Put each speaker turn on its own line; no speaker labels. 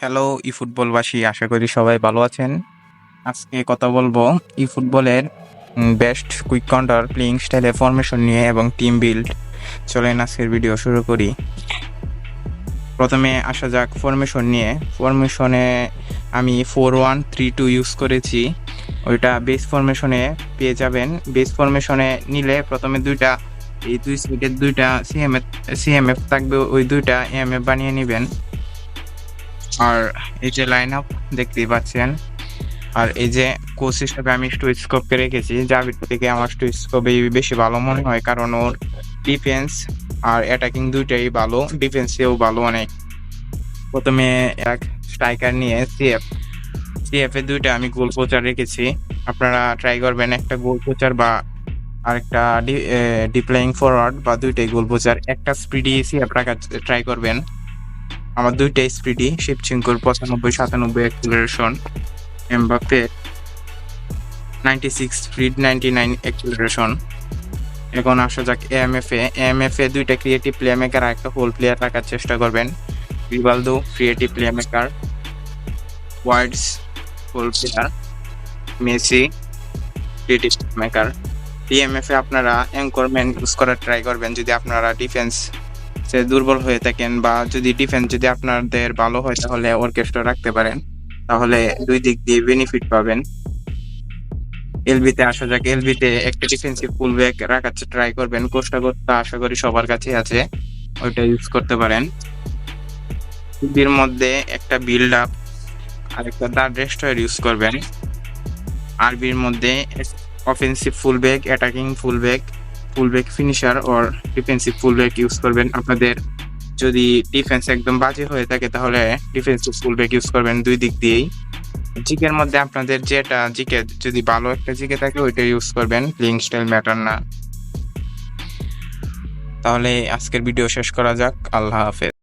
Hello ফুটবলবাসী, আশা করি সবাই ভালো আছেন। আজকে কথা বলবো ফুটবলের বেস্ট কুইক কাউন্টার প্লেইং স্টাইলে ফরমেশন নিয়ে এবং টিম বিল্ড। চলেন আজকের ভিডিও শুরু করি। প্রথমে আসা যাক ফরমেশন নিয়ে। ফরমেশনে আমি 4-1-3-2 ইউজ করেছি। ওইটা বেস ফরমেশনে পেয়ে যাবেন। বেস ফরমেশনে নিলে প্রথমে এই দুই সাইডের দুইটা সিএমএফ থাকবে, ওই দুইটা এএমএফ বানিয়ে নেবেন। আর এই যে লাইন আপ দেখতেই পাচ্ছেন। আর এই যে কোচ হিসেবে আমি স্টোইস্কোপকে রেখেছি, যার থেকে আমার স্টোইস্কোপই বেশি ভালো মনে হয়, কারণ ওর ডিফেন্স আর অ্যাটাকিং দুইটাই ভালো, ডিফেন্সেও ভালো অনেক। প্রথমে এক স্ট্রাইকার নিয়ে সিএফ এর দুইটা আমি গোল কোচার রেখেছি। আপনারা ট্রাই করবেন একটা গোল কোচার বা আরেকটা ডিপ্লেইং ফরওয়ার্ড বা দুইটাই গোল কোচার। একটা স্পিডি সিএফ রাখার ট্রাই করবেন। আমার দুইটাই স্পিডি, শিবচিঙ্কুর 95-97 অ্যাক্সিলারেশন, এমবাপ্পে 96 স্পিড 99 অ্যাক্সিলারেশন। এখন আসা যাক এএমএফ এ দুইটা ক্রিয়েটিভ প্লে মেকার আর একটা হোল প্লেয়ার রাখার চেষ্টা করবেন। Rivaldo creative play maker, words whole player, Messi creative maker. DMF এ আপনারা অ্যাঙ্করম্যান ইউজ করার ট্রাই করবেন যদি আপনারা ডিফেন্স দুর্বল হয়ে থাকেন, বা যদি ডিফেন্স যদি আপনাদের ভালো হয় তাহলে অর্কেস্ট্রা রাখতে পারেন, তাহলে দুই দিক দিয়ে বেনিফিট পাবেন। এলবিতে আসা যাক। এলবিতে একটা ডিফেন্সিভ ফুল ব্যাক রাখার ট্রাই করবেন। কোস্টা কোস্টা আশা করি সবার কাছে আছে, ওইটা ইউজ করতে পারেন। এর মধ্যে একটা বিল্ড আপ আর একটা দাঁড় রেস্টয়ার ইউজ করবেন। আরবির মধ্যে offensive full back, attacking full back finisher or defensive full back use করবেন। আপনাদের যদি ডিফেন্স একদম বাজে হয়ে থাকে তাহলে ডিফেন্সিভ ফুল ব্যাক ইউজ করবেন দুই দিক দিয়েই। জিকের মধ্যে আপনাদের যেটা জিকে যদি ভালো একটা জিকে থাকে ওইটা ইউজ করবেন, প্লেইং স্টাইল ম্যাটার না। তাহলে আজকের ভিডিও শেষ করা যাক। আল্লাহ হাফেজ।